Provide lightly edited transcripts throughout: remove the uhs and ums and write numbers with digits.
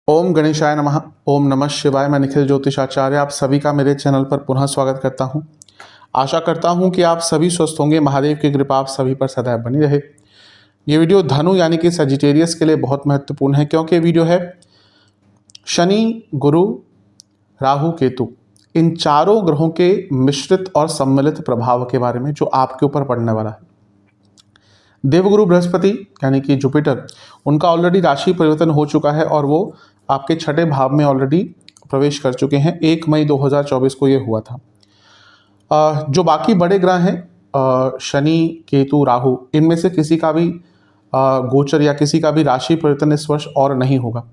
ओम गणेशाय नमः। ओम नमः शिवाय। मैं निखिल ज्योतिषाचार्य आप सभी का मेरे चैनल पर पुनः स्वागत करता हूं। आशा करता हूं कि आप सभी स्वस्थ होंगे। महादेव की कृपा आप सभी पर सदैव बनी रहे। ये वीडियो धनु यानी कि सजिटेरियस के लिए बहुत महत्वपूर्ण है, क्योंकि वीडियो है शनि, गुरु, राहु, केतु, इन चारों ग्रहों के मिश्रित और सम्मिलित प्रभाव के बारे में जो आपके ऊपर पड़ने वाला है। देवगुरु बृहस्पति यानी कि जुपिटर, उनका ऑलरेडी राशि परिवर्तन हो चुका है और वो आपके छठे भाव में ऑलरेडी प्रवेश कर चुके हैं। 1 मई 2024 को ये हुआ था। जो बाकी बड़े ग्रह हैं शनि, केतु, राहु, इनमें से किसी का भी गोचर या किसी का भी राशि परिवर्तन इस वर्ष और नहीं होगा।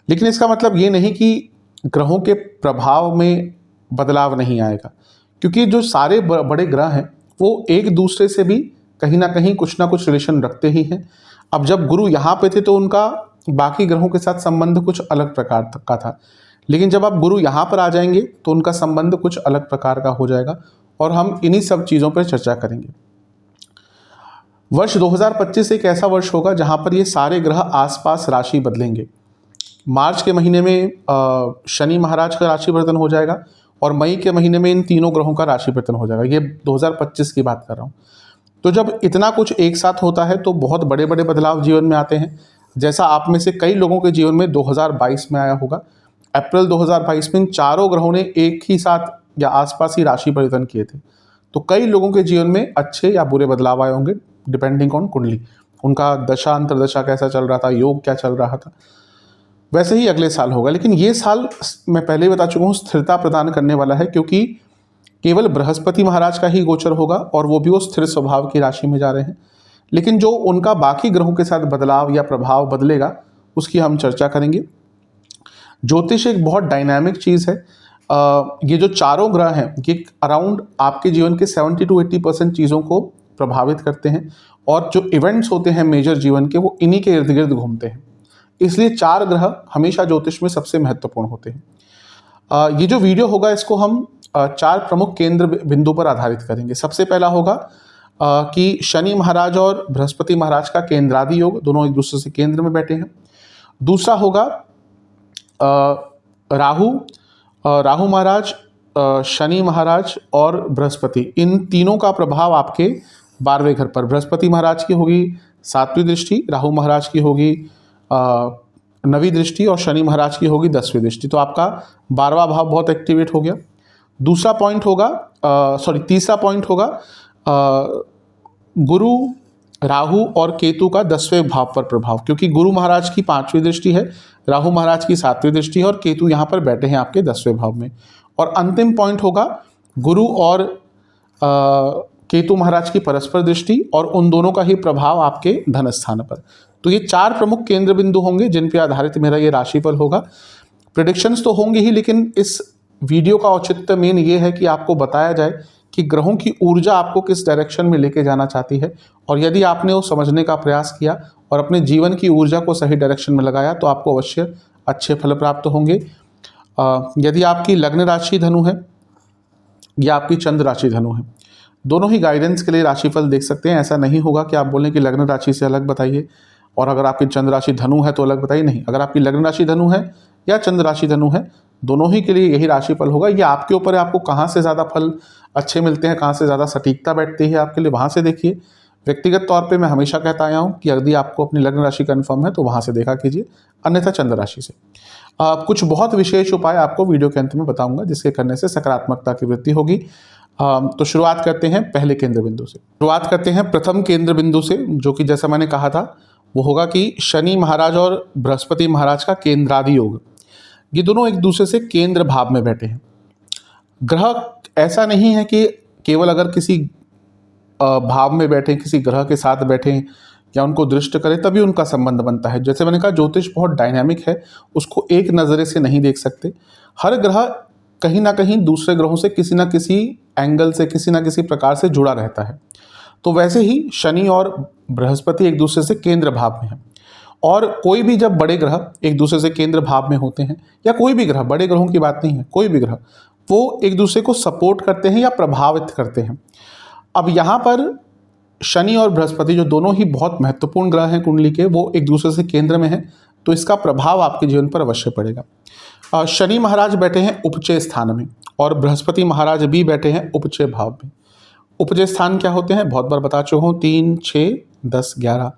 लेकिन इसका मतलब ये नहीं कि ग्रहों के प्रभाव में बदलाव नहीं आएगा, क्योंकि जो सारे बड़े ग्रह हैं वो एक दूसरे से भी कहीं ना कहीं कुछ ना कुछ रिलेशन रखते ही हैं। अब जब गुरु यहाँ पे थे तो उनका बाकी ग्रहों के साथ संबंध कुछ अलग प्रकार का था, लेकिन जब आप गुरु यहाँ पर आ जाएंगे तो उनका संबंध कुछ अलग प्रकार का हो जाएगा और हम इन्हीं सब चीज़ों पर चर्चा करेंगे। वर्ष 2025 एक ऐसा वर्ष होगा जहाँ पर ये सारे ग्रह आसपास राशि बदलेंगे। मार्च के महीने में शनि महाराज का राशि परिवर्तन हो जाएगा और मई के महीने में इन तीनों ग्रहों का राशि परिवर्तन हो जाएगा। ये 2025 की बात कर रहा हूँ। तो जब इतना कुछ एक साथ होता है तो बहुत बड़े बड़े बदलाव जीवन में आते हैं, जैसा आप में से कई लोगों के जीवन में 2022 में आया होगा। अप्रैल 2022 में इन चारों ग्रहों ने एक ही साथ या आसपास ही राशि परिवर्तन किए थे। तो कई लोगों के जीवन में अच्छे या बुरे बदलाव आए होंगे, डिपेंडिंग ऑन कुंडली, उनका दशा अंतरदशा कैसा चल रहा था, योग क्या चल रहा था। वैसे ही अगले साल होगा, लेकिन ये साल मैं पहले ही बता चुका हूँ स्थिरता प्रदान करने वाला है, क्योंकि केवल बृहस्पति महाराज का ही गोचर होगा और वो भी वो स्थिर स्वभाव की राशि में जा रहे हैं। लेकिन जो उनका बाकी ग्रहों के साथ बदलाव या प्रभाव बदलेगा उसकी हम चर्चा करेंगे। ज्योतिष एक बहुत डायनामिक चीज़ है। ये जो चारों ग्रह हैं ये अराउंड आपके जीवन के 70 to 80% चीज़ों को प्रभावित करते हैं और जो इवेंट्स होते हैं मेजर जीवन के वो इन्हीं के इर्द गिर्द घूमते हैं। इसलिए चार ग्रह हमेशा ज्योतिष में सबसे महत्वपूर्ण होते हैं। ये जो वीडियो होगा इसको हम चार प्रमुख केंद्र बिंदु पर आधारित करेंगे। सबसे पहला होगा कि शनि महाराज और बृहस्पति महाराज का केंद्रादि योग, दोनों एक दूसरे से केंद्र में बैठे हैं। दूसरा होगा राहु महाराज, शनि महाराज और बृहस्पति, इन तीनों का प्रभाव आपके 12वें घर पर। बृहस्पति महाराज की होगी 7वीं दृष्टि, राहु महाराज की होगी 9वीं दृष्टि और शनि महाराज की होगी 10वीं दृष्टि। तो आपका 12वां भाव बहुत एक्टिवेट हो गया। दूसरा पॉइंट होगा तीसरा पॉइंट होगा गुरु, राहु और केतु का 10वें भाव पर प्रभाव, क्योंकि गुरु महाराज की 5वीं दृष्टि है, राहु महाराज की 7वीं दृष्टि है और केतु यहाँ पर बैठे हैं आपके 10वें भाव में। और अंतिम पॉइंट होगा गुरु और केतु महाराज की परस्पर दृष्टि और उन दोनों का ही प्रभाव आपके धन स्थान पर। तो ये चार प्रमुख केंद्र बिंदु होंगे जिन पर आधारित मेरा ये राशिफल होगा। प्रेडिक्शंस तो होंगे ही, लेकिन इस वीडियो का औचित्य मेन ये है कि आपको बताया जाए कि ग्रहों की ऊर्जा आपको किस डायरेक्शन में लेके जाना चाहती है, और यदि आपने वो समझने का प्रयास किया और अपने जीवन की ऊर्जा को सही डायरेक्शन में लगाया तो आपको अवश्य अच्छे फल प्राप्त होंगे। यदि आपकी लग्न राशि धनु है या आपकी चंद्र राशि धनु है, दोनों ही गाइडेंस के लिए राशिफल देख सकते हैं। ऐसा नहीं होगा कि आप बोलें कि लग्न राशि से अलग बताइए और अगर आपकी चंद्र राशि धनु है तो अलग बताइए। नहीं, अगर आपकी लग्न राशि धनु है या चंद्र राशि धनु है, दोनों ही के लिए यही राशिफल होगा। ये आपके ऊपर है, आपको कहाँ से ज़्यादा फल अच्छे मिलते हैं, कहाँ से ज़्यादा सटीकता बैठती है आपके लिए, वहाँ से देखिए। व्यक्तिगत तौर पे मैं हमेशा कहता आया हूँ कि यदि आपको अपनी लग्न राशि कन्फर्म है तो वहाँ से देखा कीजिए, अन्यथा चंद्र राशि से। कुछ बहुत विशेष उपाय आपको वीडियो के अंत में बताऊँगा जिसके करने से सकारात्मकता की वृद्धि होगी। तो शुरुआत करते हैं पहले केंद्र बिंदु से। शुरुआत करते हैं प्रथम केंद्र बिंदु से, जो कि जैसा मैंने कहा था वो होगा कि शनि महाराज और बृहस्पति महाराज का केंद्रादि योग। ये दोनों एक दूसरे से केंद्र भाव में बैठे हैं। ग्रह ऐसा नहीं है कि केवल अगर किसी भाव में बैठे, किसी ग्रह के साथ बैठे या उनको दृष्ट करें तभी उनका संबंध बनता है। जैसे मैंने कहा ज्योतिष बहुत डायनामिक है, उसको एक नज़रे से नहीं देख सकते। हर ग्रह कहीं ना कहीं दूसरे ग्रहों से किसी ना किसी एंगल से, किसी ना किसी प्रकार से जुड़ा रहता है। तो वैसे ही शनि और बृहस्पति एक दूसरे से केंद्र भाव में है, और कोई भी जब बड़े ग्रह एक दूसरे से केंद्र भाव में होते हैं, या कोई भी ग्रह, बड़े ग्रहों की बात नहीं है, कोई भी ग्रह, वो एक दूसरे को सपोर्ट करते हैं या प्रभावित करते हैं। अब यहाँ पर शनि और बृहस्पति जो दोनों ही बहुत महत्वपूर्ण ग्रह हैं कुंडली के, वो एक दूसरे से केंद्र में हैं, तो इसका प्रभाव आपके जीवन पर अवश्य पड़ेगा। शनि महाराज बैठे हैं उपचय स्थान में और बृहस्पति महाराज भी बैठे हैं उपचय भाव में। उपचय स्थान क्या होते हैं, बहुत बार बता चुका हूँ, 3, 6, 10, 11।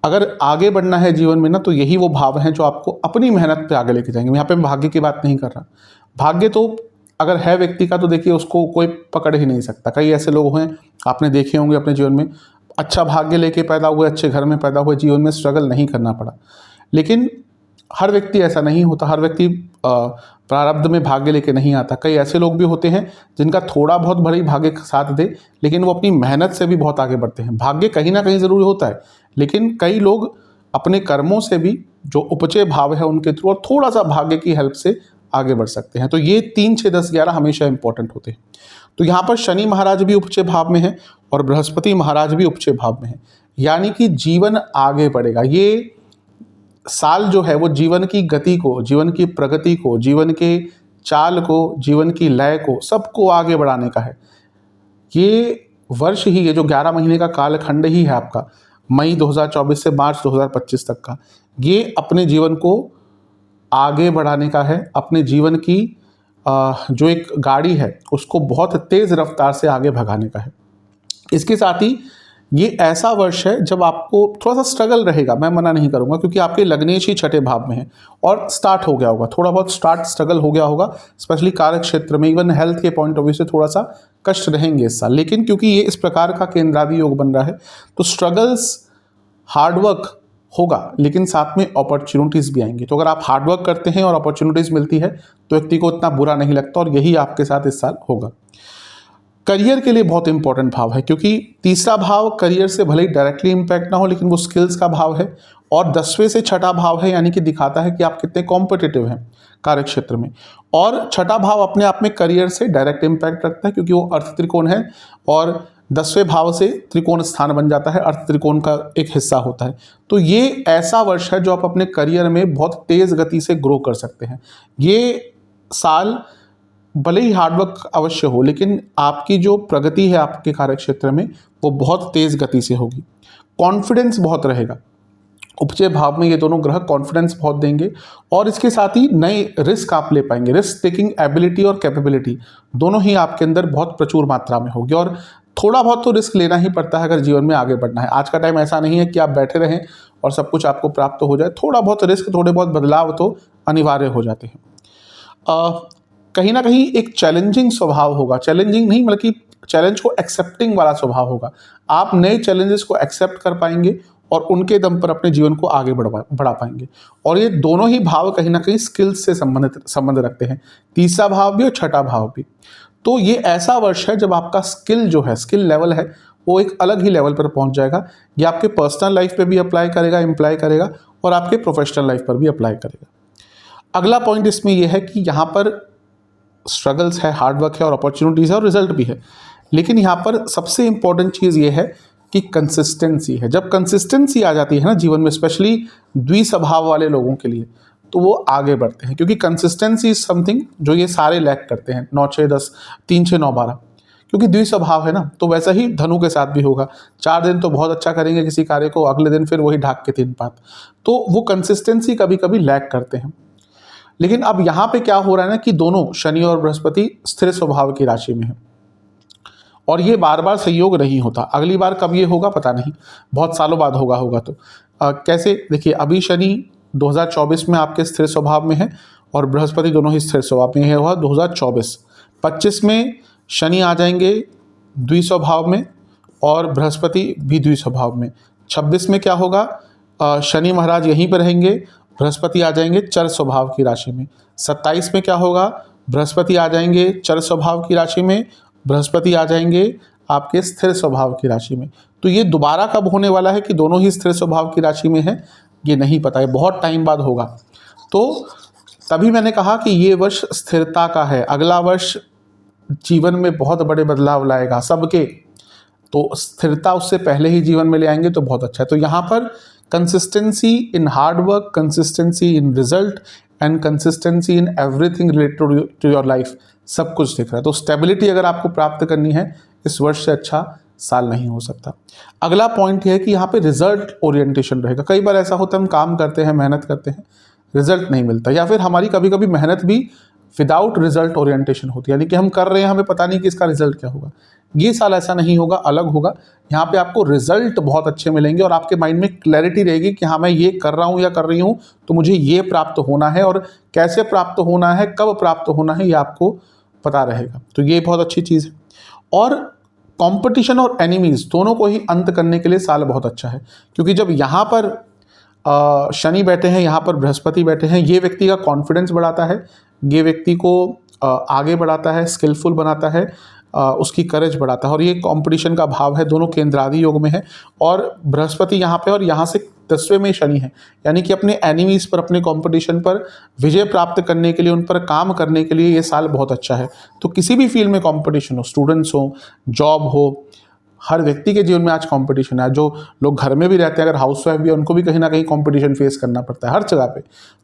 अगर आगे बढ़ना है जीवन में ना, तो यही वो भाव हैं जो आपको अपनी मेहनत पे आगे लेके जाएंगे। यहाँ पे मैं भाग्य की बात नहीं कर रहा। भाग्य तो अगर है व्यक्ति का तो देखिए उसको कोई पकड़ ही नहीं सकता। कई ऐसे लोग हैं, आपने देखे होंगे अपने जीवन में, अच्छा भाग्य लेके पैदा हुए, अच्छे घर में पैदा हुए, जीवन में स्ट्रगल नहीं करना पड़ा। लेकिन हर व्यक्ति ऐसा नहीं होता, हर व्यक्ति प्रारब्ध में भाग्य लेके नहीं आता। कई ऐसे लोग भी होते हैं जिनका थोड़ा बहुत भले ही भाग्य साथ दे, लेकिन वो अपनी मेहनत से भी बहुत आगे बढ़ते हैं। भाग्य कहीं ना कहीं ज़रूरी होता है, लेकिन कई लोग अपने कर्मों से भी, जो उपचय भाव है उनके थ्रू, और थोड़ा सा भाग्य की हेल्प से आगे बढ़ सकते हैं। तो ये 3, 6, 10, 11 हमेशा इंपॉर्टेंट होते हैं। तो यहाँ पर शनि महाराज भी उपचय भाव में है और बृहस्पति महाराज भी उपचय भाव में है, यानी कि जीवन आगे बढ़ेगा। ये साल जो है वो जीवन की गति को, जीवन की प्रगति को, जीवन के चाल को, जीवन की लय को, सबको आगे बढ़ाने का है। ये वर्ष ही, ये जो 11 महीने का कालखंड ही है आपका, मई 2024 से मार्च 2025 तक का, ये अपने जीवन को आगे बढ़ाने का है। अपने जीवन की जो एक गाड़ी है उसको बहुत तेज़ रफ्तार से आगे भगाने का है। इसके साथ ही ये ऐसा वर्ष है जब आपको थोड़ा सा स्ट्रगल रहेगा, मैं मना नहीं करूंगा, क्योंकि आपके लग्नेश ही छठे भाव में है और स्टार्ट हो गया होगा, थोड़ा बहुत स्ट्रगल हो गया होगा, स्पेशली कार्य क्षेत्र में। इवन हेल्थ के पॉइंट ऑफ व्यू से थोड़ा सा कष्ट रहेंगे इस साल, लेकिन क्योंकि ये इस प्रकार का केंद्रादि योग बन रहा है तो स्ट्रगल्स, हार्डवर्क होगा, लेकिन साथ में अपॉर्चुनिटीज़ भी आएंगी। तो अगर आप हार्डवर्क करते हैं और अपॉर्चुनिटीज़ मिलती है तो व्यक्ति को इतना बुरा नहीं लगता, और यही आपके साथ इस साल होगा। करियर के लिए बहुत इंपॉर्टेंट भाव है, क्योंकि तीसरा भाव करियर से भले ही डायरेक्टली इंपैक्ट ना हो, लेकिन वो स्किल्स का भाव है, और 10वें से छठा भाव है, यानी कि दिखाता है कि आप कितने कॉम्पिटिटिव हैं कार्य क्षेत्र में। और छठा भाव अपने आप में करियर से डायरेक्ट इंपैक्ट रखता है, क्योंकि वो अर्थ त्रिकोण है और 10वें भाव से त्रिकोण स्थान बन जाता है, अर्थ त्रिकोण का एक हिस्सा होता है। तो ये ऐसा वर्ष है जो आप अपने करियर में बहुत तेज़ गति से ग्रो कर सकते हैं। ये साल भले ही हार्डवर्क अवश्य हो, लेकिन आपकी जो प्रगति है आपके कार्य क्षेत्र में वो बहुत तेज़ गति से होगी। कॉन्फिडेंस बहुत रहेगा। उपचय भाव में ये दोनों ग्रह कॉन्फिडेंस बहुत देंगे, और इसके साथ ही नए रिस्क आप ले पाएंगे। रिस्क टेकिंग एबिलिटी और कैपेबिलिटी दोनों ही आपके अंदर बहुत प्रचुर मात्रा में होगी, और थोड़ा बहुत तो रिस्क लेना ही पड़ता है अगर जीवन में आगे बढ़ना है। आज का टाइम ऐसा नहीं है कि आप बैठे रहें और सब कुछ आपको प्राप्त हो जाए। थोड़ा बहुत रिस्क, थोड़े बहुत बदलाव तो अनिवार्य हो जाते हैं। कहीं ना कहीं एक चैलेंजिंग स्वभाव होगा, चैलेंजिंग नहीं बल्कि चैलेंज को एक्सेप्टिंग वाला स्वभाव होगा। आप नए चैलेंजेस को एक्सेप्ट कर पाएंगे और उनके दम पर अपने जीवन को आगे बढ़ा पाएंगे। और ये दोनों ही भाव कहीं ना कहीं स्किल्स से संबंध रखते हैं, तीसरा भाव भी और छठा भाव भी। तो ये ऐसा वर्ष है जब आपका स्किल जो है, स्किल लेवल है, वो एक अलग ही लेवल पर पहुंच जाएगा। ये आपके पर्सनल लाइफ पे भी अप्लाई करेगा, इम्प्लाई करेगा, और आपके प्रोफेशनल लाइफ पर भी अप्लाई करेगा। अगला पॉइंट इसमें यह है कि यहाँ पर स्ट्रगल्स है, हार्डवर्क है और अपॉर्चुनिटीज़ है और रिजल्ट भी है, लेकिन यहाँ पर सबसे इंपॉर्टेंट चीज़ ये है कि कंसिस्टेंसी है। जब कंसिस्टेंसी आ जाती है ना जीवन में, स्पेशली द्विस्वभाव वाले लोगों के लिए, तो वो आगे बढ़ते हैं, क्योंकि कंसिस्टेंसी इज समथिंग जो ये सारे लैक करते हैं। 9, 6, 10, 3, 6, 9, 12, क्योंकि द्विस्वभाव है ना। तो वैसा ही धनु के साथ भी होगा। 4 दिन तो बहुत अच्छा करेंगे किसी कार्य को, अगले दिन फिर वही ढाक के 3 पात। तो वो कंसिस्टेंसी कभी कभी लैक करते हैं। लेकिन अब यहाँ पे क्या हो रहा है ना कि दोनों शनि और बृहस्पति स्थिर स्वभाव की राशि में है, और ये बार बार संयोग नहीं होता। अगली बार कब ये होगा पता नहीं, बहुत सालों बाद होगा तो कैसे, देखिए अभी शनि 2024 में आपके स्थिर स्वभाव में है और बृहस्पति दोनों ही स्थिर स्वभाव में है। हुआ 2024, 25 में शनि आ जाएंगे द्विस्वभाव में और बृहस्पति भी द्विस्वभाव में। 26 में क्या होगा, शनि महाराज यहीं पर रहेंगे, बृहस्पति आ जाएंगे चर स्वभाव की राशि में। 27 में क्या होगा, बृहस्पति आ जाएंगे चर स्वभाव की राशि में, बृहस्पति आ जाएंगे आपके स्थिर स्वभाव की राशि में। तो ये दोबारा कब होने वाला है कि दोनों ही स्थिर स्वभाव की राशि में है, ये नहीं पता है, बहुत टाइम बाद होगा। तो तभी मैंने कहा कि ये वर्ष स्थिरता का है। अगला वर्ष जीवन में बहुत बड़े बदलाव लाएगा सबके, तो स्थिरता उससे पहले ही जीवन में ले आएंगे तो बहुत अच्छा है। तो यहाँ पर consistency in hard work, consistency in result and consistency in everything related to your life, सब कुछ दिख रहा है। तो स्टेबिलिटी अगर आपको प्राप्त करनी है इस वर्ष से अच्छा साल नहीं हो सकता। अगला पॉइंट यह है कि यहाँ पे रिजल्ट ओरिएंटेशन रहेगा। कई बार ऐसा होता है हम काम करते हैं, मेहनत करते हैं, रिजल्ट नहीं मिलता, या फिर हमारी कभी कभी मेहनत भी विदाउट रिजल्ट ओरिएंटेशन होती है, यानी कि हम कर रहे हैं, हमें पता नहीं कि इसका रिजल्ट क्या होगा। ये साल ऐसा नहीं होगा, अलग होगा। यहाँ पे आपको रिजल्ट बहुत अच्छे मिलेंगे और आपके माइंड में क्लैरिटी रहेगी कि हाँ मैं ये कर रहा हूँ या कर रही हूँ तो मुझे ये प्राप्त होना है, और कैसे प्राप्त होना है, कब प्राप्त होना है, ये आपको पता रहेगा। तो ये बहुत अच्छी चीज़ है। और कंपटीशन और एनिमीज दोनों को ही अंत करने के लिए साल बहुत अच्छा है, क्योंकि जब यहाँ पर शनि बैठे हैं, यहाँ पर बृहस्पति बैठे हैं, ये व्यक्ति का कॉन्फिडेंस बढ़ाता है, ये व्यक्ति को आगे बढ़ाता है, स्किलफुल बनाता है, उसकी करेज बढ़ाता है। और ये कंपटीशन का भाव है, दोनों केंद्रादि योग में है, और बृहस्पति यहाँ पे और यहाँ से 10वें में शनि है, यानी कि अपने एनिमीज पर, अपने कंपटीशन पर विजय प्राप्त करने के लिए, उन पर काम करने के लिए ये साल बहुत अच्छा है। तो किसी भी फील्ड में कंपटीशन हो, स्टूडेंट्स हो, जॉब हो, हर व्यक्ति के जीवन में आज कंपटीशन है। जो लोग घर में भी रहते हैं, अगर हाउस वाइफ भी है, उनको भी कहीं ना कहीं कंपटीशन फेस करना पड़ता है हर जगह पे।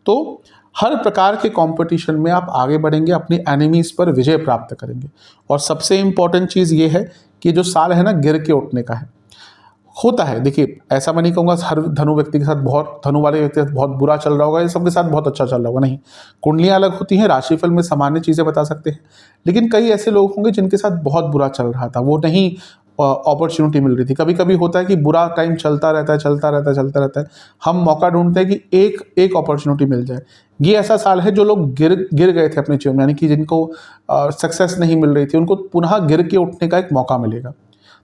तो हर प्रकार के कंपटीशन में आप आगे बढ़ेंगे, अपनी एनिमीज पर विजय प्राप्त करेंगे। और सबसे इंपॉर्टेंट चीज़ ये है कि जो साल है ना, गिर के उठने का है। होता है, देखिए ऐसा मैं नहीं कहूँगा हर धनु व्यक्ति के साथ, बहुत धनु वाले व्यक्ति के साथ बहुत बुरा चल रहा होगा, ये सबके साथ बहुत अच्छा चल रहा होगा, नहीं। कुंडलियाँ अलग होती हैं, राशिफल में सामान्य चीज़ें बता सकते हैं, लेकिन कई ऐसे लोग होंगे जिनके साथ बहुत बुरा चल रहा था, वो नहीं अपॉर्चुनिटी मिल रही थी। कभी कभी होता है कि बुरा टाइम चलता रहता है, चलता रहता है, चलता रहता है, हम मौका ढूंढते हैं कि एक अपॉर्चुनिटी मिल जाए। ये ऐसा साल है जो लोग गिर गए थे अपने जीवन में, यानी कि जिनको सक्सेस नहीं मिल रही थी, उनको पुनः गिर के उठने का एक मौका मिलेगा।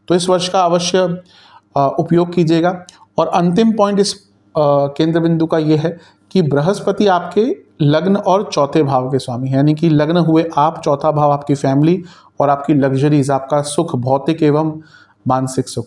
तो इस वर्ष का अवश्य उपयोग कीजिएगा। और अंतिम पॉइंट इस केंद्र बिंदु का ये है कि बृहस्पति आपके लग्न और चौथे भाव के स्वामी हैं, यानी कि लग्न हुए आप, चौथा भाव आपकी फैमिली और आपकी लग्जरीज, आपका सुख, भौतिक एवं मानसिक सुख,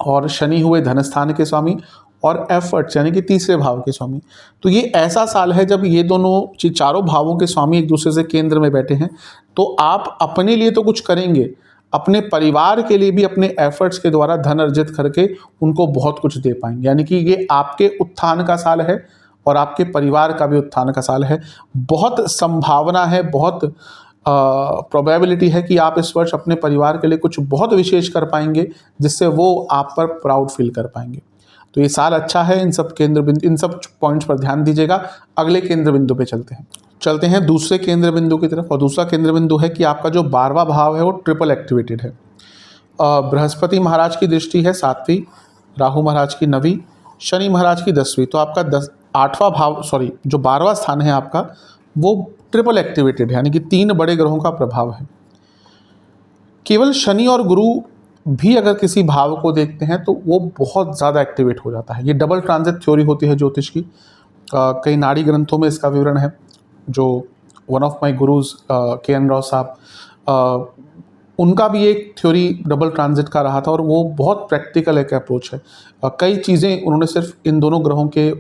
और शनि हुए धन स्थान के स्वामी और एफर्ट्स यानी कि तीसरे भाव के स्वामी। तो ये ऐसा साल है जब ये दोनों चारों भावों के स्वामी एक दूसरे से केंद्र में बैठे हैं, तो आप अपने लिए तो कुछ करेंगे, अपने परिवार के लिए भी अपने एफर्ट्स के द्वारा धन अर्जित करके उनको बहुत कुछ दे पाएंगे। यानी कि ये आपके उत्थान का साल है और आपके परिवार का भी उत्थान का साल है। बहुत संभावना है, बहुत प्रोबेबिलिटी है कि आप इस वर्ष अपने परिवार के लिए कुछ बहुत विशेष कर पाएंगे, जिससे वो आप पर प्राउड फील कर पाएंगे। तो ये साल अच्छा है। इन सब केंद्र बिंदु, इन सब पॉइंट्स पर ध्यान दीजिएगा। अगले केंद्र बिंदु पे चलते हैं दूसरे केंद्र बिंदु की तरफ। और दूसरा केंद्र बिंदु है कि आपका जो 12वां भाव है वो ट्रिपल एक्टिवेटेड है। बृहस्पति महाराज की दृष्टि है 7वीं, राहु महाराज की 9वीं, शनि महाराज की 10वीं। तो आपका 8वां भाव, जो 12वां स्थान है आपका, वो ट्रिपल एक्टिवेटेड है, यानी कि 3 बड़े ग्रहों का प्रभाव है। केवल शनि और गुरु भी अगर किसी भाव को देखते हैं तो वो बहुत ज़्यादा एक्टिवेट हो जाता है। ये डबल ट्रांजिट थ्योरी होती है ज्योतिष की। कई नाड़ी ग्रंथों में इसका विवरण है। जो one of my gurus K N. Rao साहब, उनका भी एक थ्योरी डबल ट्रांजिट का रहा था, और वो बहुत प्रैक्टिकल एक अप्रोच है। कई चीज़ें उन्होंने सिर्फ इन दोनों ग्रहों के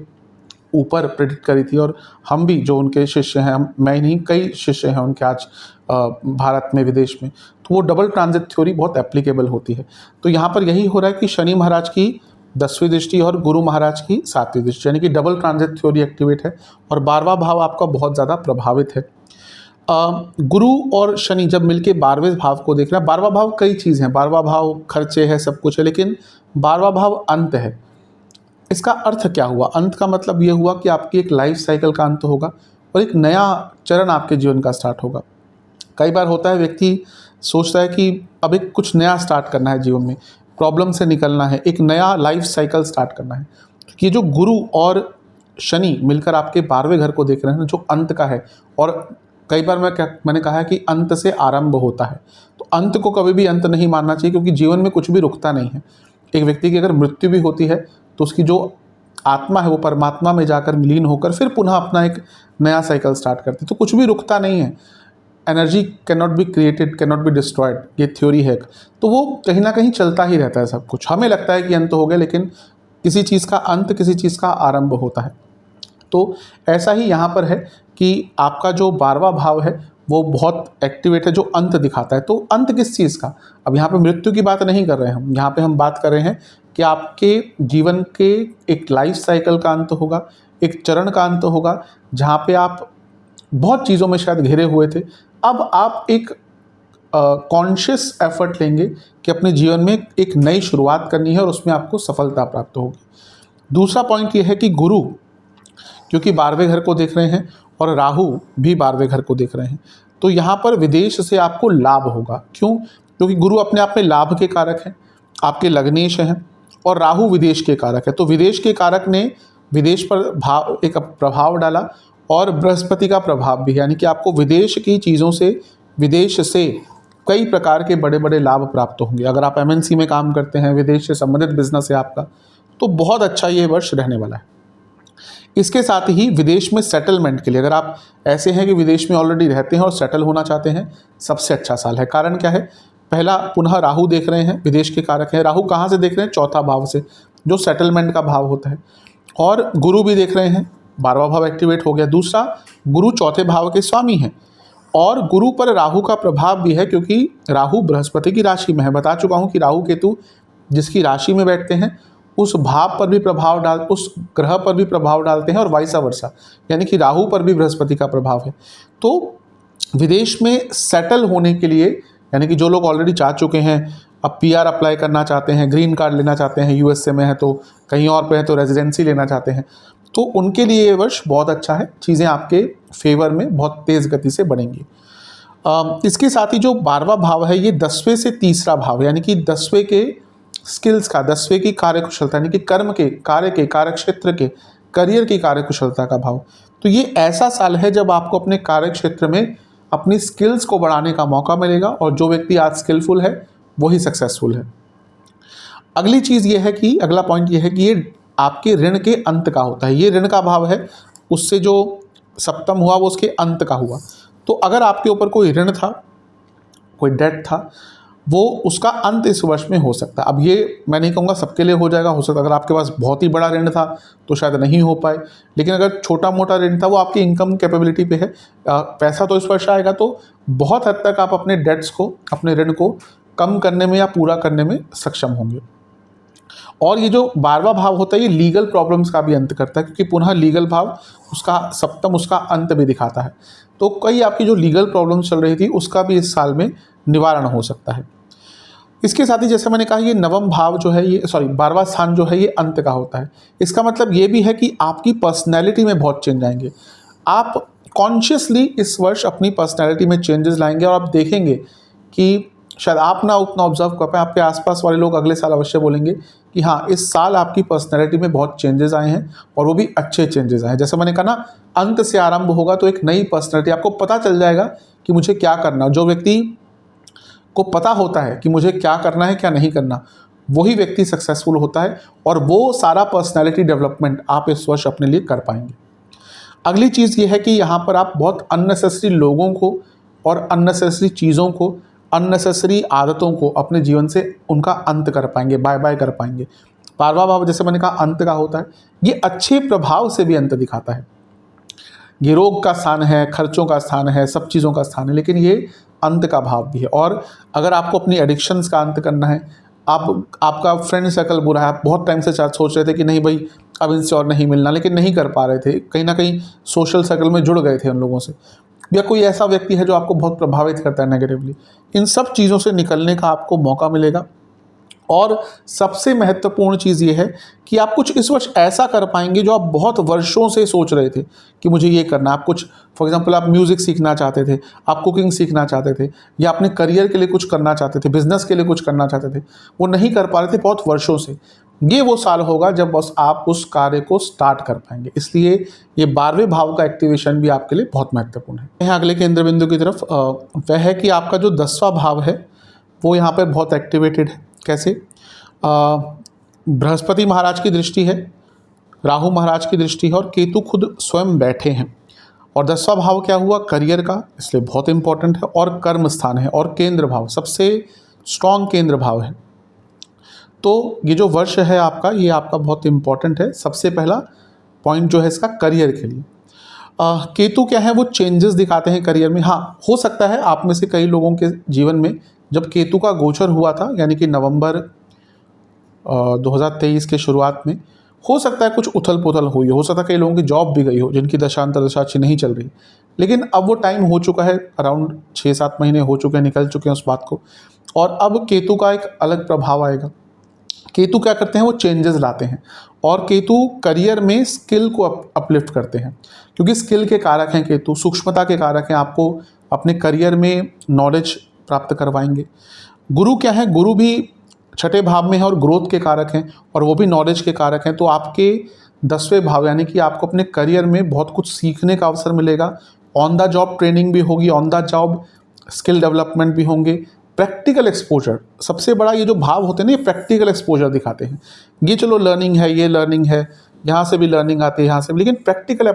ऊपर प्रेडिक्ट करी थी, और हम भी जो उनके शिष्य हैं, मैं नहीं, कई शिष्य हैं उनके आज भारत में, विदेश में, तो वो डबल ट्रांजिट थ्योरी बहुत एप्लीकेबल होती है। तो यहाँ पर यही हो रहा है कि शनि महाराज की 10वीं दृष्टि और गुरु महाराज की 7वीं दृष्टि, यानी कि डबल ट्रांजिट थ्योरी एक्टिवेट है, और 12वां भाव आपका बहुत ज़्यादा प्रभावित है। गुरु और शनि जब मिलके 12वें भाव को देख रहे हैं, 12वां भाव कई चीज़ हैं, 12वां भाव खर्चे है, सब कुछ है, लेकिन 12वां भाव अंत है। इसका अर्थ क्या हुआ? अंत का मतलब ये हुआ कि आपकी एक लाइफ साइकिल का अंत होगा और एक नया चरण आपके जीवन का स्टार्ट होगा। कई बार होता है, व्यक्ति सोचता है कि अब एक कुछ नया स्टार्ट करना है जीवन में, प्रॉब्लम से निकलना है, एक नया लाइफ साइकिल स्टार्ट करना है। ये जो गुरु और शनि मिलकर आपके 12वें घर को देख रहे हैं, जो अंत का है, और कई बार मैंने कहा है कि अंत से आरंभ होता है, तो अंत को कभी भी अंत नहीं मानना चाहिए, क्योंकि जीवन में कुछ भी रुकता नहीं है। एक व्यक्ति की अगर मृत्यु भी होती है तो उसकी जो आत्मा है वो परमात्मा में जाकर विलीन होकर फिर पुनः अपना एक नया साइकिल स्टार्ट करती है। तो कुछ भी रुकता नहीं है। Energy can not be created, can not be destroyed, ये थ्योरी है। तो वो कहीं ना कहीं चलता ही रहता है सब कुछ। हमें लगता है कि अंत हो गया, लेकिन किसी चीज़ का अंत किसी चीज़ का आरंभ होता है। तो ऐसा ही यहाँ पर है कि आपका जो 12वां भाव है वो बहुत एक्टिवेट है, जो अंत दिखाता है। तो अंत किस चीज़ का? अब यहाँ पे मृत्यु की बात नहीं कर रहे हैं हम, यहाँ पे हम बात कर रहे हैं कि आपके जीवन के एक लाइफ साइकिल का अंत होगा, एक चरण का अंत होगा, जहाँ पे आप बहुत चीज़ों में शायद घिरे हुए थे। अब आप एक कॉन्शियस एफर्ट लेंगे कि अपने जीवन में एक नई शुरुआत करनी है और उसमें आपको सफलता प्राप्त होगी। दूसरा पॉइंट ये है कि गुरु क्योंकि 12वें घर को देख रहे हैं और राहु भी 12वें घर को देख रहे हैं, तो यहाँ पर विदेश से आपको लाभ होगा। क्यों? क्योंकि गुरु अपने आप में लाभ के कारक हैं, आपके लग्नेश हैं, और राहु विदेश के कारक है। तो विदेश के कारक ने विदेश पर एक प्रभाव डाला और बृहस्पति का प्रभाव भी, यानी कि आपको विदेश की चीज़ों से, विदेश से कई प्रकार के बड़े बड़े लाभ प्राप्त होंगे। अगर आप एमएनसी में काम करते हैं, विदेश से संबंधित बिजनेस है आपका, तो बहुत अच्छा ये वर्ष रहने वाला है। इसके साथ ही विदेश में सेटलमेंट के लिए, अगर आप ऐसे हैं कि विदेश में ऑलरेडी रहते हैं और सेटल होना चाहते हैं, सबसे अच्छा साल है। कारण क्या है? पहला, पुनः राहु देख रहे हैं, विदेश के कारक हैं। राहु कहाँ से देख रहे हैं? चौथा भाव से, जो सेटलमेंट का भाव होता है। और गुरु भी देख रहे हैं, 12वां भाव एक्टिवेट हो गया। दूसरा, गुरु चौथे भाव के स्वामी हैं और गुरु पर राहु का प्रभाव भी है, क्योंकि राहु बृहस्पति की राशि में है। बता चुका हूँ कि राहु केतु जिसकी राशि में बैठते हैं उस भाव पर भी उस ग्रह पर भी प्रभाव डालते हैं और वाइसा वर्सा, यानी कि राहु पर भी बृहस्पति का प्रभाव है। तो विदेश में सेटल होने के लिए, यानी कि जो लोग ऑलरेडी जा चुके हैं, अब पीआर अप्लाई करना चाहते हैं, ग्रीन कार्ड लेना चाहते हैं, यूएसए में है तो कहीं और पे है तो रेजिडेंसी लेना चाहते हैं, तो उनके लिए ये वर्ष बहुत अच्छा है। चीज़ें आपके फेवर में बहुत तेज़ गति से बढ़ेंगी। इसके साथ ही जो 12वां भाव है ये 10वें से तीसरा भाव, यानी कि 10वें के स्किल्स का, 10वें की कार्यकुशलता, यानी कि कर्म के, कार्य के, कार्यक्षेत्र के, करियर की कार्यकुशलता का भाव। तो ये ऐसा साल है जब आपको अपने कार्य क्षेत्र में अपनी स्किल्स को बढ़ाने का मौका मिलेगा और जो व्यक्ति आज स्किलफुल है वही सक्सेसफुल है। अगली चीज़ ये है कि, अगला पॉइंट ये है कि ये आपके ऋण के अंत का होता है। ये ऋण का भाव है, उससे जो सप्तम हुआ वो उसके अंत का हुआ। तो अगर आपके ऊपर कोई ऋण था, कोई डेट था, वो उसका अंत इस वर्ष में हो सकता है। अब ये मैं नहीं कहूँगा सबके लिए हो जाएगा, हो सकता है अगर आपके पास बहुत ही बड़ा ऋण था तो शायद नहीं हो पाए, लेकिन अगर छोटा मोटा ऋण था वो आपकी इनकम कैपेबिलिटी पे है, पैसा तो इस वर्ष आएगा, तो बहुत हद तक आप अपने डेट्स को, अपने ऋण को कम करने में या पूरा करने में सक्षम होंगे। और ये जो 12वां भाव होता है ये लीगल प्रॉब्लम्स का भी अंत करता है, क्योंकि पुनः लीगल भाव उसका सप्तम, उसका अंत भी दिखाता है। तो कई आपकी जो लीगल प्रॉब्लम्स चल रही थी उसका भी इस साल में निवारण हो सकता है। इसके साथ ही जैसे मैंने कहा, ये नवम भाव जो है, ये 12वां स्थान जो है ये अंत का होता है। इसका मतलब ये भी है कि आपकी पर्सनैलिटी में बहुत चेंज आएंगे। आप कॉन्शियसली इस वर्ष अपनी पर्सनैलिटी में चेंजेस लाएंगे और आप देखेंगे कि शायद आप ना उतना ऑब्जर्व कर पाएँ, आपके आसपास वाले लोग अगले साल अवश्य बोलेंगे कि हाँ, इस साल आपकी पर्सनैलिटी में बहुत चेंजेस आए हैं और वो भी अच्छे चेंजेस आए हैं। जैसे मैंने कहा ना, अंत से आरंभ होगा, तो एक नई पर्सनैलिटी, आपको पता चल जाएगा कि मुझे क्या करना। जो व्यक्ति को पता होता है कि मुझे क्या करना है, क्या नहीं करना, वही व्यक्ति सक्सेसफुल होता है और वो सारा पर्सनैलिटी डेवलपमेंट आप इस वर्ष अपने लिए कर पाएंगे। अगली चीज़ ये है कि यहाँ पर आप बहुत अननेसेसरी लोगों को और अननेसेसरी चीज़ों को, अननेसेसरी आदतों को अपने जीवन से उनका अंत कर पाएंगे, बाय बाय कर पाएंगे। 12वां भाव जैसे मैंने कहा अंत का होता है, ये अच्छे प्रभाव से भी अंत दिखाता है। ये रोग का स्थान है, खर्चों का स्थान है, सब चीज़ों का स्थान है, लेकिन ये अंत का भाव भी है। और अगर आपको अपनी एडिक्शंस का अंत करना है, आपका फ्रेंड सर्कल बुरा है, आप बहुत टाइम से सोच रहे थे कि नहीं भाई अब इनसे और नहीं मिलना, लेकिन नहीं कर पा रहे थे, कहीं ना कहीं सोशल सर्कल में जुड़ गए थे उन लोगों से, या कोई ऐसा व्यक्ति है जो आपको बहुत प्रभावित करता है नेगेटिवली, इन सब चीज़ों से निकलने का आपको मौका मिलेगा। और सबसे महत्वपूर्ण चीज़ ये है कि आप कुछ इस वर्ष ऐसा कर पाएंगे जो आप बहुत वर्षों से सोच रहे थे कि मुझे ये करना। आप कुछ, फॉर एग्जांपल, आप म्यूज़िक सीखना चाहते थे, आप कुकिंग सीखना चाहते थे, या अपने करियर के लिए कुछ करना चाहते थे, बिजनेस के लिए कुछ करना चाहते थे, वो नहीं कर पा रहे थे बहुत वर्षों से। ये वो साल होगा जब बस आप उस कार्य को स्टार्ट कर पाएंगे। इसलिए ये 12वें भाव का एक्टिवेशन भी आपके लिए बहुत महत्वपूर्ण है। यहाँ अगले केंद्र बिंदु की तरफ वह है कि आपका जो 10वां भाव है वो यहाँ पर बहुत एक्टिवेटेड है। कैसे? बृहस्पति महाराज की दृष्टि है, राहु महाराज की दृष्टि है और केतु खुद स्वयं बैठे हैं। और 10वां भाव क्या हुआ? करियर का, इसलिए बहुत इंपॉर्टेंट है। और कर्म स्थान है और केंद्र भाव, सबसे स्ट्रॉन्ग केंद्र भाव है। तो ये जो वर्ष है आपका, ये आपका बहुत इंपॉर्टेंट है। सबसे पहला पॉइंट जो है इसका करियर के लिए, केतु क्या है, वो चेंजेस दिखाते हैं करियर में। हाँ, हो सकता है आप में से कई लोगों के जीवन में जब केतु का गोचर हुआ था, यानी कि नवंबर 2023 के शुरुआत में, हो सकता है कुछ उथल पुथल हुई हो सकता है कई लोगों की जॉब भी गई हो जिनकी दशांतर दशा अच्छी नहीं चल रही, लेकिन अब वो टाइम हो चुका है, अराउंड 6-7 महीने हो चुके हैं, निकल चुके हैं उस बात को। और अब केतु का एक अलग प्रभाव आएगा। केतु क्या करते हैं, वो चेंजेस लाते हैं, और केतु करियर में स्किल को अपलिफ्ट करते हैं, क्योंकि स्किल के कारक हैं केतु, सूक्ष्मता के कारक हैं, आपको अपने करियर में नॉलेज प्राप्त करवाएंगे। गुरु क्या है, गुरु भी छठे भाव में है और ग्रोथ के कारक हैं, और वो भी नॉलेज के कारक हैं। तो आपके 10वें भाव यानी कि आपको अपने करियर में बहुत कुछ सीखने का अवसर मिलेगा, ऑन द जॉब ट्रेनिंग भी होगी, on the job skill development भी होंगे, प्रैक्टिकल एक्सपोजर। सबसे बड़ा ये जो भाव होते हैं ना, ये प्रैक्टिकल एक्सपोजर दिखाते हैं। ये चलो लर्निंग है, ये लर्निंग है, यहाँ से भी लर्निंग आती है, यहाँ से भी, लेकिन प्रैक्टिकल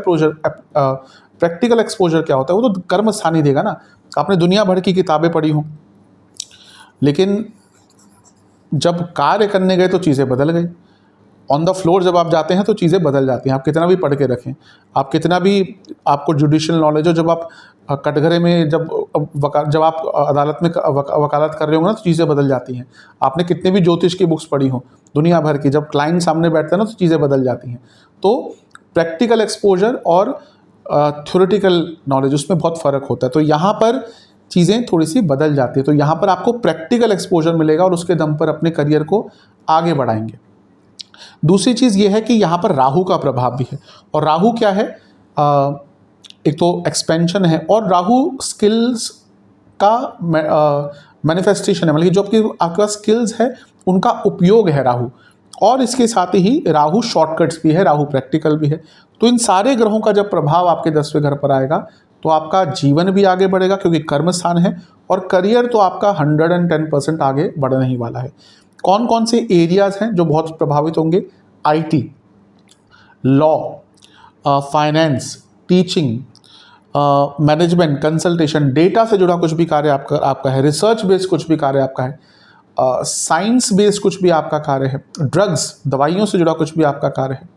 एक्सपोजर क्या होता है, वो तो कर्म स्थानी देगा ना। आपने दुनिया भर की किताबें पढ़ी हों, लेकिन जब कार्य करने गए तो चीज़ें बदल गई। ऑन द फ्लोर जब आप जाते हैं तो चीज़ें बदल जाती हैं। आप कितना भी पढ़ के रखें, आप कितना भी आपको जुडिशियल नॉलेज हो, जब आप कटघरे में जब आप अदालत में वकालत कर रहे होंगे ना, तो चीज़ें बदल जाती हैं। आपने कितने भी ज्योतिष की बुक्स पढ़ी हो दुनिया भर की, जब क्लाइंट सामने बैठते हैं ना, तो चीज़ें बदल जाती हैं। तो प्रैक्टिकल एक्सपोजर और थ्योरेटिकल नॉलेज, उसमें बहुत फ़र्क होता है। तो यहाँ पर चीज़ें थोड़ी सी बदल जाती है। तो यहाँ पर आपको प्रैक्टिकल एक्सपोजर मिलेगा और उसके दम पर अपने करियर को आगे बढ़ाएंगे। दूसरी चीज़ ये है कि यहाँ पर राहु का प्रभाव भी है, और राहु क्या है, एक तो एक्सपेंशन है, और राहु स्किल्स का मैनिफेस्टेशन है, मतलब कि जो आपके पास स्किल्स है उनका उपयोग है राहु। और इसके साथ ही राहु शॉर्टकट्स भी है, राहु प्रैक्टिकल भी है। तो इन सारे ग्रहों का जब प्रभाव आपके 10वें घर पर आएगा तो आपका जीवन भी आगे बढ़ेगा, क्योंकि कर्म स्थान है, और करियर तो आपका 110% आगे बढ़ने ही वाला है। कौन कौन से एरियाज हैं जो बहुत प्रभावित होंगे? IT, law, finance, teaching, management, consultation, data से जुड़ा कुछ भी कार्य आपका है, रिसर्च बेस्ड कुछ भी कार्य आपका है, साइंस बेस्ड कुछ भी आपका कार्य है, ड्रग्स, दवाइयों से जुड़ा कुछ भी आपका कार्य है।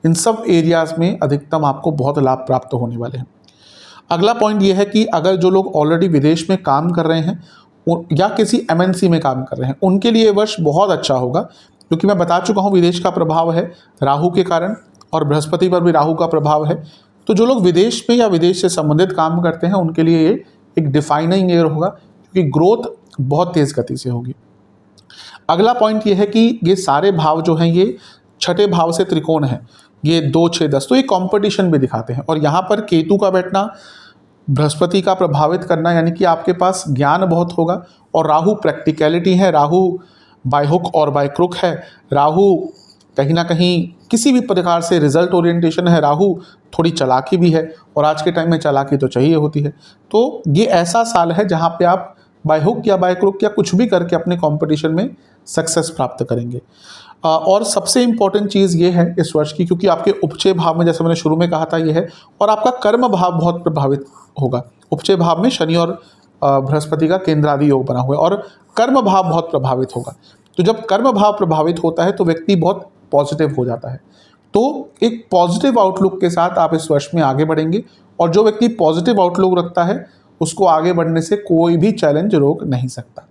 इन सब एरियाज में अधिकतम आपको बहुत लाभ प्राप्त होने वाले हैं। अगला पॉइंट ये है कि अगर जो लोग ऑलरेडी विदेश में काम कर रहे हैं या किसी एमएनसी में काम कर रहे हैं, उनके लिए वर्ष बहुत अच्छा होगा, क्योंकि मैं बता चुका हूँ विदेश का प्रभाव है राहु के कारण, और बृहस्पति पर भी राहु का प्रभाव है। तो जो लोग विदेश में या विदेश से संबंधित काम करते हैं उनके लिए ये एक डिफाइनिंग ईयर होगा, क्योंकि ग्रोथ बहुत तेज़ गति से होगी। अगला पॉइंट ये है कि ये सारे भाव जो हैं ये छठे भाव से त्रिकोण है, ये 2, 6, 10, तो ये कंपटीशन भी दिखाते हैं। और यहाँ पर केतु का बैठना, बृहस्पति का प्रभावित करना, यानी कि आपके पास ज्ञान बहुत होगा, और राहु प्रैक्टिकलिटी है, राहु बाय हुक और बाय क्रुक है, राहु कहीं ना कहीं किसी भी प्रकार से रिजल्ट ओरिएंटेशन है, राहु थोड़ी चालाकी भी है, और आज के टाइम में चालाकी तो चाहिए होती है। तो ये ऐसा साल है जहाँ पे आप बाय हुक या बाय क्रुक या कुछ भी करके अपने कंपटीशन में सक्सेस प्राप्त करेंगे। और सबसे इम्पॉर्टेंट चीज़ ये है इस वर्ष की, क्योंकि आपके उपचय भाव में, जैसे मैंने शुरू में कहा था, ये है, और आपका कर्म भाव बहुत प्रभावित होगा। उपचय भाव में शनि और बृहस्पति का केंद्रादि योग बना हुआ है, और कर्म भाव बहुत प्रभावित होगा। तो जब कर्म भाव प्रभावित होता है तो व्यक्ति बहुत पॉजिटिव हो जाता है। तो एक पॉजिटिव आउटलुक के साथ आप इस वर्ष में आगे बढ़ेंगे, और जो व्यक्ति पॉजिटिव आउटलुक रखता है उसको आगे बढ़ने से कोई भी चैलेंज रोक नहीं सकता।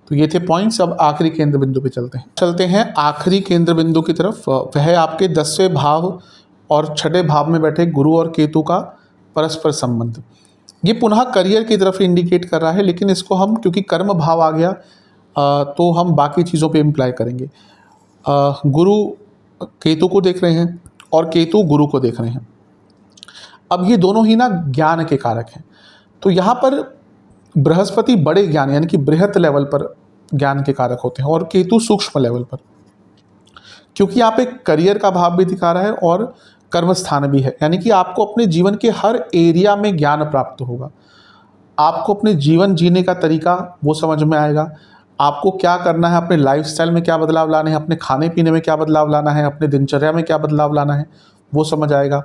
तो ये थे पॉइंट्स। अब आखिरी केंद्र बिंदु पे चलते हैं आखिरी केंद्र बिंदु की तरफ। वह है आपके 10वें भाव और छठे भाव में बैठे गुरु और केतु का परस्पर संबंध। ये पुनः करियर की तरफ इंडिकेट कर रहा है, लेकिन इसको हम, क्योंकि कर्म भाव आ गया, तो हम बाकी चीज़ों पे इम्प्लाई करेंगे। गुरु केतु को देख रहे हैं और केतु गुरु को देख रहे हैं। अब ये दोनों ही ना ज्ञान के कारक हैं। तो यहाँ पर बृहस्पति बड़े ज्ञान यानी कि बृहत लेवल पर ज्ञान के कारक होते हैं, और केतु सूक्ष्म लेवल पर, क्योंकि आप एक करियर का भाव भी दिखा रहा है और कर्म स्थान भी है, यानी कि आपको अपने जीवन के हर एरिया में ज्ञान प्राप्त होगा। आपको अपने जीवन जीने का तरीका वो समझ में आएगा, आपको क्या करना है, अपने लाइफस्टाइल में क्या बदलाव लाने हैं, अपने खाने पीने में क्या बदलाव लाना है, अपने दिनचर्या में क्या बदलाव लाना है, वो समझ आएगा।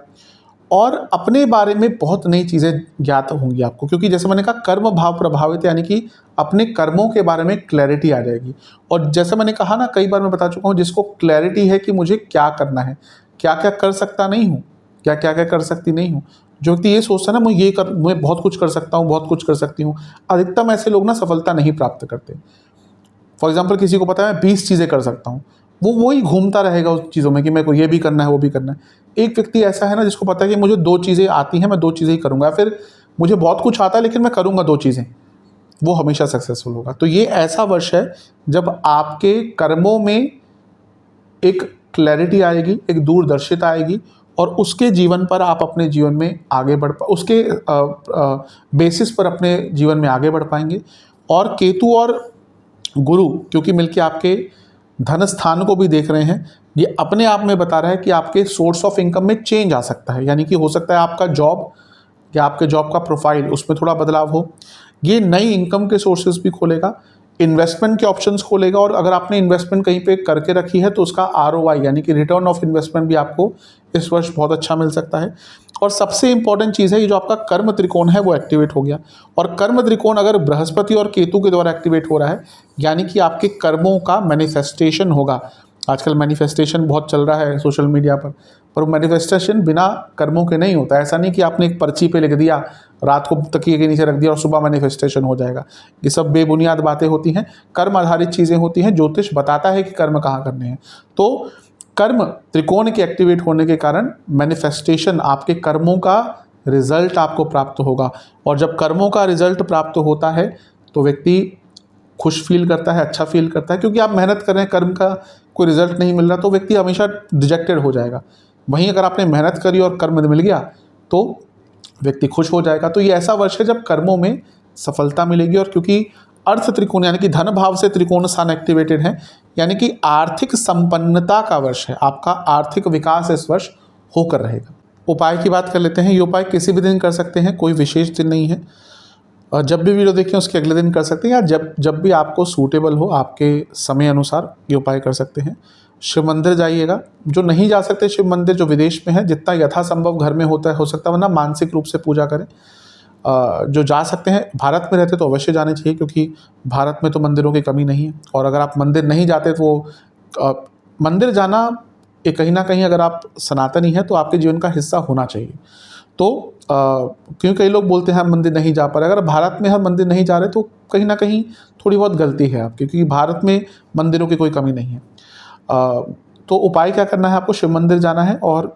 और अपने बारे में बहुत नई चीज़ें ज्ञात होंगी आपको, क्योंकि जैसे मैंने कहा कर्म भाव प्रभावित, यानी कि अपने कर्मों के बारे में क्लैरिटी आ जाएगी। और जैसे मैंने कहा ना, कई बार मैं बता चुका हूँ, जिसको क्लैरिटी है कि मुझे क्या करना है, क्या क्या कर सकता नहीं हूँ, क्या क्या क्या कर सकती नहीं हूँ। जो व्यक्ति ये सोचता है ना, मैं बहुत कुछ कर सकता हूँ, बहुत कुछ कर सकती हूँ, अधिकतम ऐसे लोग ना सफलता नहीं प्राप्त करते। फॉर एग्जाम्पल, किसी को पता है मैं 20 चीज़ें कर सकता हूँ, वो वही घूमता रहेगा उस चीज़ों में कि मेरे को ये भी करना है, वो भी करना है। एक व्यक्ति ऐसा है ना जिसको पता है कि मुझे 2 चीज़ें आती हैं, मैं 2 चीज़ें ही करूँगा, फिर मुझे बहुत कुछ आता है लेकिन मैं करूँगा 2 चीज़ें, वो हमेशा सक्सेसफुल होगा। तो ये ऐसा वर्ष है जब आपके कर्मों में एक क्लैरिटी आएगी, एक दूरदर्शिता आएगी और उसके जीवन पर आप अपने जीवन में आगे उसके बेसिस पर अपने जीवन में आगे बढ़ पाएंगे। और केतु और गुरु क्योंकि मिलके आपके धन स्थान को भी देख रहे हैं, ये अपने आप में बता रहा है कि आपके सोर्स ऑफ इनकम में चेंज आ सकता है, यानी कि हो सकता है आपका जॉब या आपके जॉब का प्रोफाइल उसमें थोड़ा बदलाव हो। ये नई इनकम के सोर्सेज भी खोलेगा, इन्वेस्टमेंट के ऑप्शंस खोलेगा और अगर आपने इन्वेस्टमेंट कहीं पे करके रखी है तो उसका ROI यानी कि रिटर्न ऑफ इन्वेस्टमेंट भी आपको इस वर्ष बहुत अच्छा मिल सकता है। और सबसे इंपॉर्टेंट चीज़ है ये जो आपका कर्म त्रिकोण है वो एक्टिवेट हो गया, और कर्म त्रिकोण अगर बृहस्पति और केतु के द्वारा एक्टिवेट हो रहा है यानी कि आपके कर्मों का मैनिफेस्टेशन होगा। आजकल मैनिफेस्टेशन बहुत चल रहा है सोशल मीडिया पर मैनिफेस्टेशन बिना कर्मों के नहीं होता। ऐसा नहीं कि आपने एक पर्ची पे लिख दिया, रात को तकिए के नीचे रख दिया और सुबह मैनिफेस्टेशन हो जाएगा। ये सब बेबुनियाद बातें होती हैं, कर्म आधारित चीज़ें होती हैं। ज्योतिष बताता है कि कर्म कहाँ करने हैं। तो कर्म त्रिकोण के एक्टिवेट होने के कारण मैनिफेस्टेशन, आपके कर्मों का रिजल्ट आपको प्राप्त होगा। और जब कर्मों का रिजल्ट प्राप्त होता है तो व्यक्ति खुश फील करता है, अच्छा फील करता है, क्योंकि आप मेहनत कर रहे हैं, कर्म का कोई रिजल्ट नहीं मिल रहा तो व्यक्ति हमेशा डिजेक्टेड हो जाएगा। वहीं अगर आपने मेहनत करी और कर्म मिल गया तो व्यक्ति खुश हो जाएगा। तो ये ऐसा वर्ष है जब कर्मों में सफलता मिलेगी। और क्योंकि अर्थ त्रिकोण यानी कि धन भाव से त्रिकोण स्थान एक्टिवेटेड है, यानी कि आर्थिक संपन्नता का वर्ष है, आपका आर्थिक विकास इस वर्ष होकर रहेगा। उपाय की बात कर लेते हैं। ये उपाय किसी भी दिन कर सकते हैं, कोई विशेष दिन नहीं है। और जब भी वीडियो देखें उसके अगले दिन कर सकते हैं, या जब भी आपको सूटेबल हो, आपके समय अनुसार ये उपाय कर सकते हैं। शिव मंदिर जाइएगा, जो नहीं जा सकते शिव मंदिर, जो विदेश में है, जितना यथासंभव घर में होता है हो सकता है, वरना मानसिक रूप से पूजा करें। जो जा सकते हैं, भारत में रहते तो अवश्य जाने चाहिए, क्योंकि भारत में तो मंदिरों की कमी नहीं है। और अगर आप मंदिर नहीं जाते तो मंदिर जाना ये कहीं ना कहीं, अगर आप सनातनी हैं तो आपके जीवन का हिस्सा होना चाहिए। तो क्योंकि कई लोग बोलते हैं हम मंदिर नहीं जा पा रहे, अगर भारत में हम मंदिर नहीं जा रहे तो कहीं ना कहीं थोड़ी बहुत गलती है आपकी, क्योंकि भारत में मंदिरों की कोई कमी नहीं है। तो उपाय क्या करना है, आपको शिव मंदिर जाना है और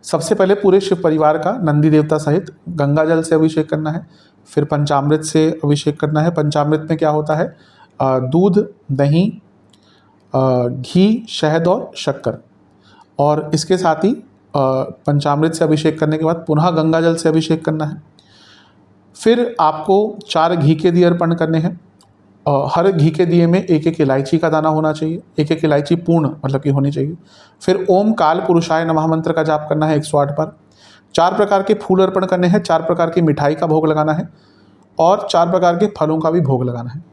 सबसे पहले पूरे शिव परिवार का नंदी देवता सहित गंगा जल से अभिषेक करना है। फिर पंचामृत से अभिषेक करना है। पंचामृत में क्या होता है, दूध, दही, घी, शहद और शक्कर। और इसके साथ ही पंचामृत से अभिषेक करने के बाद पुनः गंगा जल से अभिषेक करना है। फिर आपको 4 घी के दिए अर्पण करने हैं। हर घी के दिए में एक एक इलायची का दाना होना चाहिए, एक एक इलायची पूर्ण मतलब कि होनी चाहिए। फिर ओम काल पुरुषाय नमः मंत्र का जाप करना है 108 बार। 4 प्रकार के फूल अर्पण करने हैं, 4 प्रकार की मिठाई का भोग लगाना है और 4 प्रकार के फलों का भी भोग लगाना है।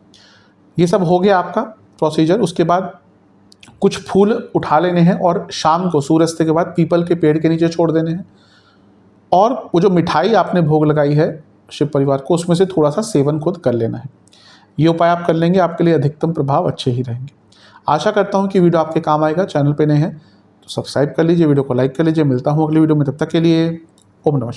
ये सब हो गया आपका प्रोसीजर। उसके बाद कुछ फूल उठा लेने हैं और शाम को सूर्यास्त के बाद पीपल के पेड़ के नीचे छोड़ देने हैं। और वो जो मिठाई आपने भोग लगाई है शिव परिवार को, उसमें से थोड़ा सा सेवन खुद कर लेना है। ये उपाय आप कर लेंगे, आपके लिए अधिकतम प्रभाव अच्छे ही रहेंगे। आशा करता हूँ कि वीडियो आपके काम आएगा। चैनल पे नए हैं तो सब्सक्राइब कर लीजिए, वीडियो को लाइक कर लीजिए। मिलता हूँ अगली वीडियो में, तब तक के लिए ओम नमः।